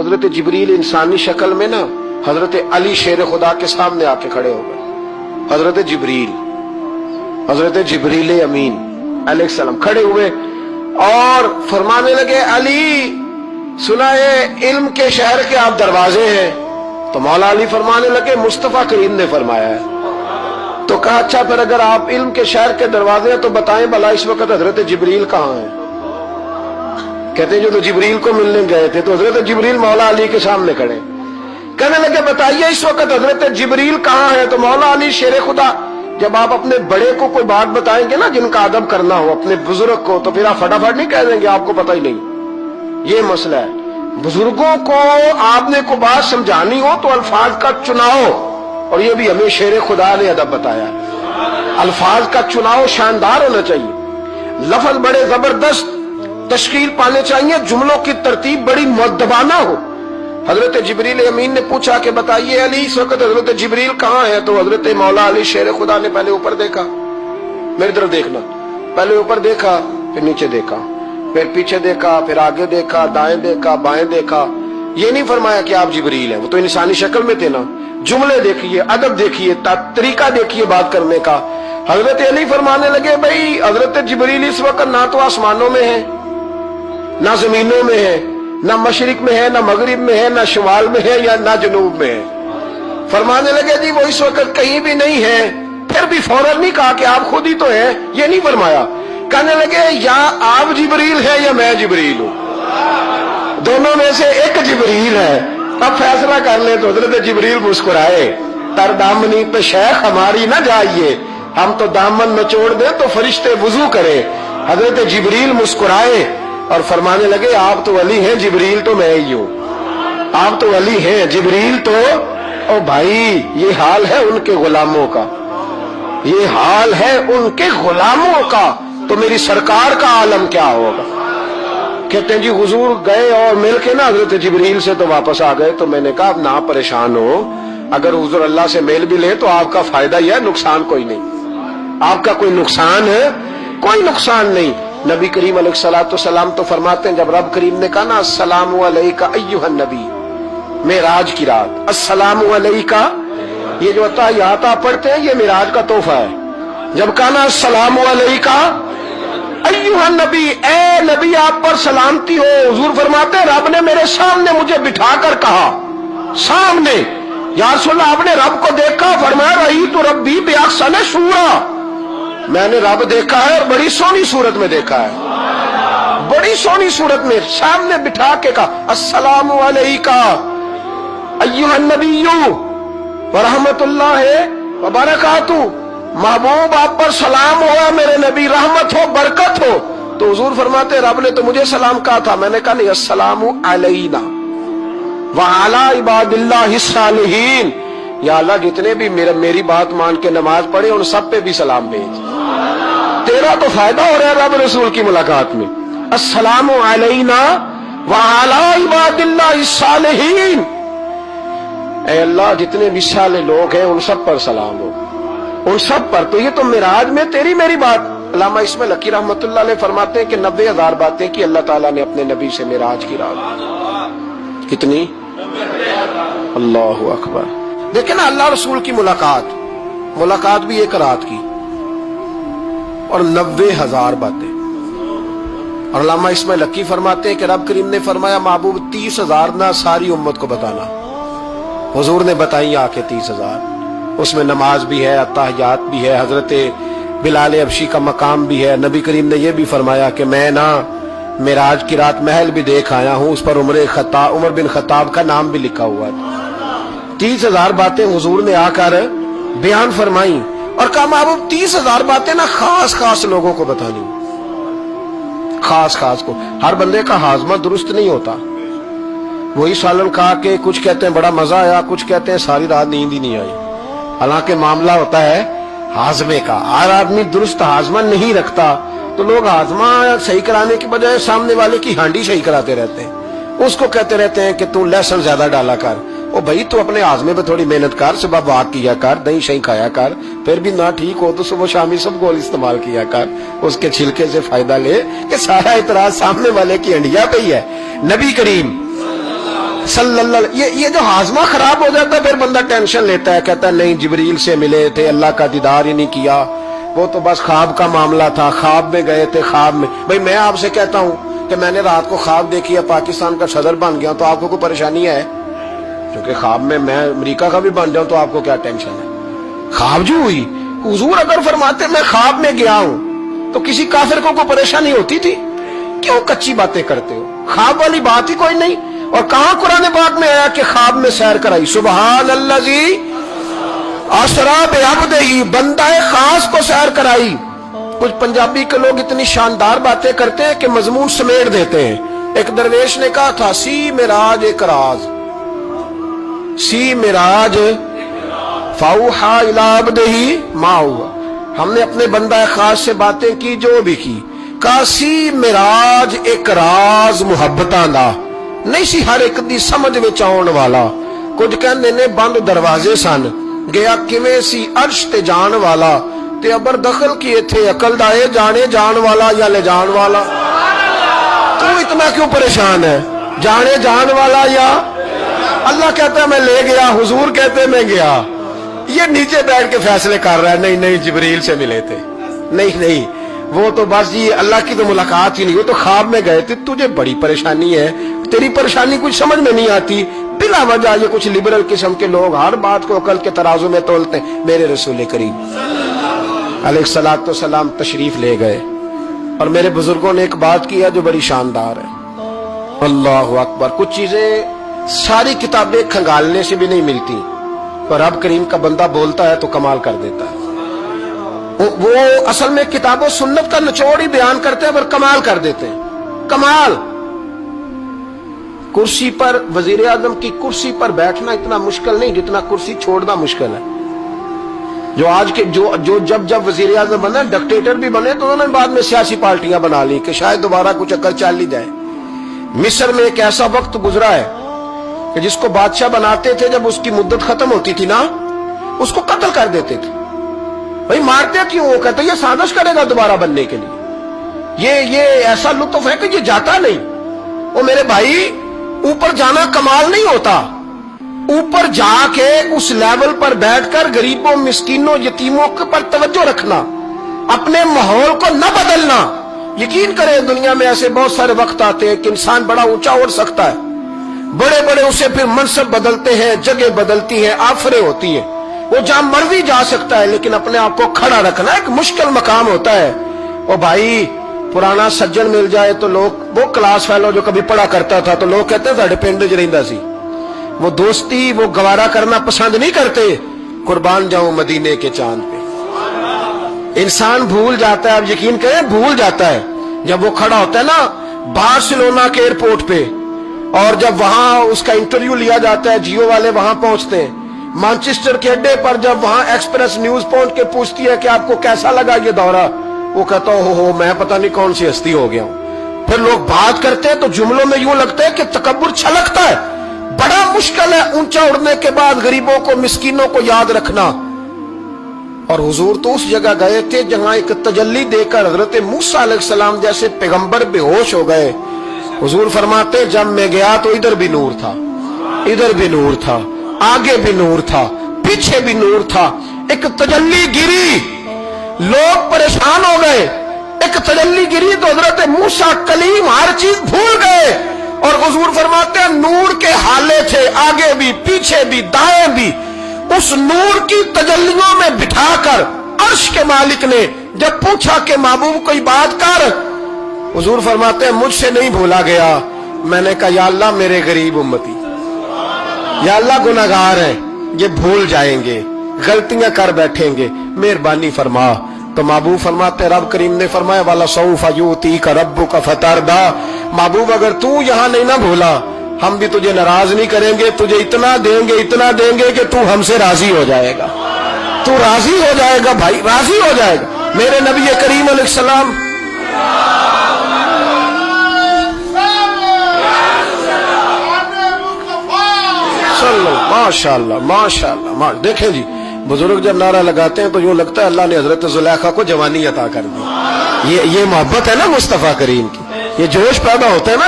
हजरत जिब्रील इंसानी शक्ल में ना हजरत अली शेर खुदा के सामने आके खड़े हो गए। हजरत जिब्रील अमीन अलैहिस्सलाम खड़े हुए और फरमाने लगे, अली सुना है इल्म के शहर के आप दरवाजे हैं। तो मौला अली फरमाने लगे, मुस्तफा करीम ने फरमाया है। तो कहा, अच्छा फिर अगर आप इल्म के शहर के दरवाजे हैं तो बताएं भला इस वक्त हजरत जिब्रील कहाँ है? कहते हैं जो तो जिब्रील को मिलने गए थे तो हजरत जिब्रील मौला अली के सामने खड़े। कहने लगे, बताइए इस वक्त हजरत जिब्रील कहाँ है? तो मौला अली शेर खुदा, जब आप अपने बड़े को कोई बात बताएंगे ना जिनका अदब करना हो, अपने बुजुर्ग को, तो फिर आप फटाफट नहीं कह देंगे आपको पता ही नहीं। ये मसला है, बुजुर्गों को आपने को बात समझानी हो तो अल्फाज का चुनाव, और ये भी हमें शेर खुदा ने अदब बताया, अल्फाज का चुनाव शानदार होना चाहिए, लफ्ज बड़े जबरदस्त तश्कील पाने चाहिए, जुमलों की तरतीब बड़ी मुअद्दबाना हो। हजरत जिब्रील अमीन ने पूछा कि बताइए अली इस वक्त हजरत जिब्रील कहाँ है? तो हजरत मौला अली शेर खुदा ने पहले ऊपर देखा, मेरी तरफ देखना, पहले ऊपर देखा, फिर नीचे देखा, फिर पीछे देखा, फिर आगे देखा, दाएं देखा, बाएं देखा। ये नहीं फरमाया कि आप जिब्रील हैं, वो तो इंसानी शक्ल में थे ना। जुमले देखिए, अदब देखिए, तरीका देखिए बात करने का। हजरत अली फरमाने लगे, भाई हजरत जिब्रील इस वक्त ना तो आसमानों में है, ना जमीनों में है, ना मशरिक में है, ना मगरिब में है, ना शुमाल में है, या ना जनूब में है। फरमाने लगे, जी वो इस वक्त कहीं भी नहीं है। फिर भी फौरन नहीं कहा कि आप खुद ही तो हैं, ये नहीं फरमाया। कहने लगे, या आप जिब्रील है या मैं जिब्रील हूं, दोनों में से एक जिब्रील है, अब फैसला कर ले। तो हजरत जिब्रील मुस्कुराए, तर दामनी पे शेख हमारी ना जाइए, हम तो दामन निचोड़ दे तो फरिश्ते वुजू करे। हजरत जिब्रील मुस्कुराए और फरमाने लगे, आप तो वली हैं, जिब्रील तो मैं ही हूं। आप तो वली हैं, जिब्रील तो, ओ भाई ये हाल है उनके गुलामों का, ये हाल है उनके गुलामों का, तो मेरी सरकार का आलम क्या होगा? कहते हैं जी हुजूर गए और मिलके ना हजरत जिब्रील से तो वापस आ गए। तो मैंने कहा, आप ना परेशान हो, अगर हुजूर अल्लाह से मेल भी ले तो आपका फायदा ही है, नुकसान कोई नहीं। आपका कोई नुकसान है? कोई नुकसान नहीं। नबी करीम अलैहिस्सलाम तो फरमाते हैं, जब रब करीम ने कहा ना अस्सलामु अलैका अय्युहन नबी, मेराज की रात, अस्सलामु अलैका, ये जो अत्तहियात आप पढ़ते हैं ये मेराज का तोहफा है। जब कहा ना अस्सलामु अलैका अय्युहन नबी, ए नबी आप पर सलामती हो, हुजूर फरमाते हैं रब ने मेरे सामने मुझे बिठाकर कहा, सामने, या रसूल अल्लाह आपने रब को देखा? फरमाया रही तो रब्बी बिअहसन सूरा, मैंने रब देखा है और बड़ी सोहनी सूरत में देखा है, बड़ी सोहनी सूरत में सामने बिठा के कहा अस्सलामु अलैका अय्युहन नबिय्यु व रहमतुल्लाहि व बरकातुहू, महबूब आप पर सलाम हो मेरे नबी, रहमत हो, बरकत हो। तो हुजूर फरमाते रब ने तो मुझे सलाम कहा था, मैंने कहा नहीं, अस्सलामु अलैना व अला इबादिल्लाहिस सालिहीन, या अल्लाह जितने भी मेरी बात मान के नमाज पढ़े उन सब पे भी सलाम भेज, तेरा तो फायदा हो रहा है रब रसूल की मुलाकात में। अस्सलामु अलैना व अला इबादिल्लाहिस सालिहीन, ऐ अल्लाह जितने भी साले लोग हैं उन सब पर सलाम हो, उन सब पर। तो ये तो मिराज में तेरी मेरी बात। अल्लामा इस्माइल हक़ी रहमतुल्लाह अलैह फरमाते हैं कि 90,000 बातें की अल्लाह ताला ने अपने नबी से मिराज की रात। कितनी? अल्लाहु अकबर। देखे ना अल्लाह रसूल की मुलाकात भी एक रात की और 90,000 बातें। और अल्लामा इस्माइल हक़ी फरमाते हैं कि रब करीम ने फरमाया महबूब 30,000 ना सारी उम्मत को बताना। हुजूर ने बताई आके 30,000, उसमें नमाज भी है, अत्तहियात भी है, हजरत बिलाल हबशी का मकाम भी है। नबी करीम ने यह भी फरमाया कि मैं ना मेराज की रात महल भी देख आया हूं, उस पर उमर बिन खत्ताब का नाम भी लिखा हुआ है। 30,000 बातें हुजूर ने आकर बयान फरमाई और कहा महबूब 30,000 बातें ना खास खास लोगों को बतानी, खास खास को। हर बंदे का हाजमा दुरुस्त नहीं होता। वही सालन खा के कुछ कहते हैं बड़ा मजा आया, कुछ कहते हैं सारी रात नींद ही नहीं आई। हालांकि मामला होता है हाजमे का। हर आदमी दुरुस्त हाजमा नहीं रखता, तो लोग हाजमा सही कराने की बजाय सामने वाले की हांडी सही कराते रहते हैं। उसको कहते रहते हैं कि तू लहसुन ज्यादा डाला कर। ओ भाई तू अपने हाजमे पे थोड़ी मेहनत कर, सुबह वाक किया कर, दही शही खाया कर, फिर भी ना ठीक हो तो सुबह शामी सब गोल इस्तेमाल किया कर, उसके छिलके से फायदा ले। कि सारा इतराज सामने वाले की हंडिया पे ही है। नबी करीम صلی اللہ علیہ، یہ جو ہاضمہ خراب ہو جاتا ہے پھر بندہ ٹینشن لیتا ہے، کہتا ہے نہیں جبریل سے ملے تھے، اللہ کا دیدار ہی نہیں کیا، وہ تو بس خواب کا معاملہ تھا، خواب میں گئے تھے، خواب میں۔ بھئی میں آپ سے کہتا ہوں کہ میں نے رات کو خواب دیکھی ہے پاکستان کا صدر بن گیا تو آپ کو کوئی پریشانی ہے؟ کیونکہ خواب میں امریکہ کا بھی بن جاؤں تو آپ کو کیا ٹینشن ہے؟ خواب جو ہوئی، حضور اگر فرماتے میں خواب میں گیا ہوں تو کسی کافر کو کوئی پریشانی ہوتی تھی؟ کیوں کچی باتیں کرتے ہو؟ خواب والی بات ہی کوئی نہیں۔ اور کہاں قرآن پاک میں آیا کہ خواب میں سیر کرائی؟ سبحان الذی اسری بعبدہ، بندہ خاص کو سیر کرائی۔ کچھ پنجابی کے لوگ اتنی شاندار باتیں کرتے ہیں کہ مضمون سمیٹ دیتے ہیں۔ ایک درویش نے کہا تھا سی معراج ایک راز، سی معراج فاوحا الی عبدہ ما ہوا، ہم نے اپنے بندہ خاص سے باتیں کی جو بھی کی، کہا سی معراج ایک راز محبتاں دا نہیں سی ہر ایک دی سمجھ وچ آਉਣ والا، کچھ کہندے نے بند دروازے سن، گیا کیویں سی عرش تے جان والا، تے ابر دخل کیے تھے عقل دا اے جانے جان والا یا لے جان والا؟ تو اتنا کیوں پریشان ہے؟ جانے جان والا یا اللہ کہتا ہے میں لے گیا، حضور کہتے ہیں میں گیا، یہ نیچے بیٹھ کے فیصلے کر رہا ہے نہیں نہیں جبریل سے ملے تھے، نہیں نہیں وہ تو بس یہ اللہ کی تو ملاقات ہی نہیں، وہ تو خواب میں گئے تھے، تجھے بڑی پریشانی ہے، تیری پریشانی کچھ سمجھ میں نہیں آتی، بلا وجہ یہ کچھ لبرل قسم کے لوگ ہر بات کو عقل کے ترازو میں تولتے ہیں۔ میرے رسول کریم علیہ الصلوۃ والسلام تشریف لے گئے اور میرے بزرگوں نے ایک بات کی ہے جو بڑی شاندار ہے، اللہ اکبر۔ کچھ چیزیں ساری کتابیں کھنگالنے سے بھی نہیں ملتی، اور رب کریم کا بندہ بولتا ہے تو کمال کر دیتا ہے۔ وہ اصل میں کتاب و سنت کا نچوڑ ہی بیان کرتے ہیں پر کمال کر دیتے ہیں، کمال۔ کرسی پر، وزیر اعظم کی کرسی پر بیٹھنا اتنا مشکل نہیں جتنا کرسی چھوڑنا مشکل ہے۔ جو آج کے جو جب وزیر اعظم بنے، ڈکٹیٹر بھی بنے تو انہوں نے بعد میں سیاسی پارٹیاں بنا لی کہ شاید دوبارہ کچھ عقل چل لی جائے۔ مصر میں ایک ایسا وقت گزرا ہے کہ جس کو بادشاہ بناتے تھے جب اس کی مدت ختم ہوتی تھی نا اس کو قتل کر دیتے تھے۔ بھئی مارتے کیوں؟ وہ کہتے یہ سازش کرے گا دوبارہ بننے کے لیے، یہ ایسا لطف ہے کہ یہ جاتا نہیں۔ وہ میرے بھائی اوپر جانا کمال نہیں ہوتا، اوپر جا کے اس لیول پر بیٹھ کر غریبوں مسکینوں یتیموں پر توجہ رکھنا، اپنے ماحول کو نہ بدلنا۔ یقین کریں دنیا میں ایسے بہت سارے وقت آتے ہیں کہ انسان بڑا اونچا اڑ سکتا ہے، بڑے بڑے اسے پھر منصب بدلتے ہیں، جگہ بدلتی ہیں، آفریں ہوتی ہیں، وہ جہاں مرضی جا سکتا ہے، لیکن اپنے آپ کو کھڑا رکھنا ایک مشکل مقام ہوتا ہے۔ او بھائی پرانا سجن مل جائے تو لوگ، وہ کلاس فیلو جو کبھی پڑھا کرتا تھا تو لوگ کہتے ہیں ساڈے پنڈ وچ رہندا سی، وہ دوستی وہ گوارا کرنا پسند نہیں کرتے۔ قربان جاؤں مدینے کے چاند پہ۔ انسان بھول جاتا ہے، اب یقین کریں بھول جاتا ہے، جب وہ کھڑا ہوتا ہے نا بارسلونا کے ایئرپورٹ پہ، اور جب وہاں اس کا انٹرویو لیا جاتا ہے، جیو والے وہاں پہنچتے ہیں، مانچسٹر کے اڈے پر جب وہاں ایکسپریس نیوز پہنچ کے پوچھتی ہے کہ آپ کو کیسا لگا یہ دورہ، وہ کہتا ہو میں پتہ نہیں کون سی ہستی ہو گیا ہوں۔ پھر لوگ بات کرتے ہیں تو جملوں میں یوں لگتا ہے کہ تکبر چھلکتا ہے۔ بڑا مشکل ہے اونچا اڑنے کے بعد غریبوں کو مسکینوں کو یاد رکھنا۔ اور حضور تو اس جگہ گئے تھے جہاں ایک تجلی دے کر حضرت موسیٰ علیہ السلام جیسے پیغمبر بے ہوش ہو گئے۔ حضور فرماتے جب میں گیا تو ادھر بھی نور تھا، ادھر بھی نور تھا، آگے بھی نور تھا، پیچھے بھی نور تھا۔ ایک تجلی گری، لوگ پریشان ہو گئے، ایک تجلی گری تو حضرت موسیٰ کلیم ہر چیز بھول گئے، اور حضور فرماتے ہیں نور کے حالے تھے، آگے بھی پیچھے بھی دائیں بھی۔ اس نور کی تجلیوں میں بٹھا کر عرش کے مالک نے جب پوچھا کہ محبوب کوئی بات کر، حضور فرماتے ہیں مجھ سے نہیں بھولا گیا۔ میں نے کہا یا اللہ میرے غریب امتی، یا اللہ گناہگار ہیں، یہ بھول جائیں گے، غلطیاں کر بیٹھیں گے، مہربانی فرما۔ تو محبوب فرماتے رب کریم نے فرمایا وَلَسَوْفَ يُؤْتِيكَ رَبُّكَ فَتَرْضَىٰ، محبوب اگر تو یہاں نہیں نہ بھولا ہم بھی تجھے ناراض نہیں کریں گے، تجھے اتنا دیں گے کہ تو ہم سے راضی ہو جائے گا، تو راضی ہو جائے گا بھائی، راضی ہو جائے گا۔ میرے نبی کریم علیہ السلام ماشاءاللہ ماشاءاللہ۔ دیکھیں جی بزرگ جب نعرہ لگاتے ہیں تو یوں لگتا ہے اللہ نے حضرت زلیخا کو جوانی عطا کر دی۔ یہ محبت ہے نا مصطفیٰ کریم کی، یہ جوش پیدا ہوتا ہے نا۔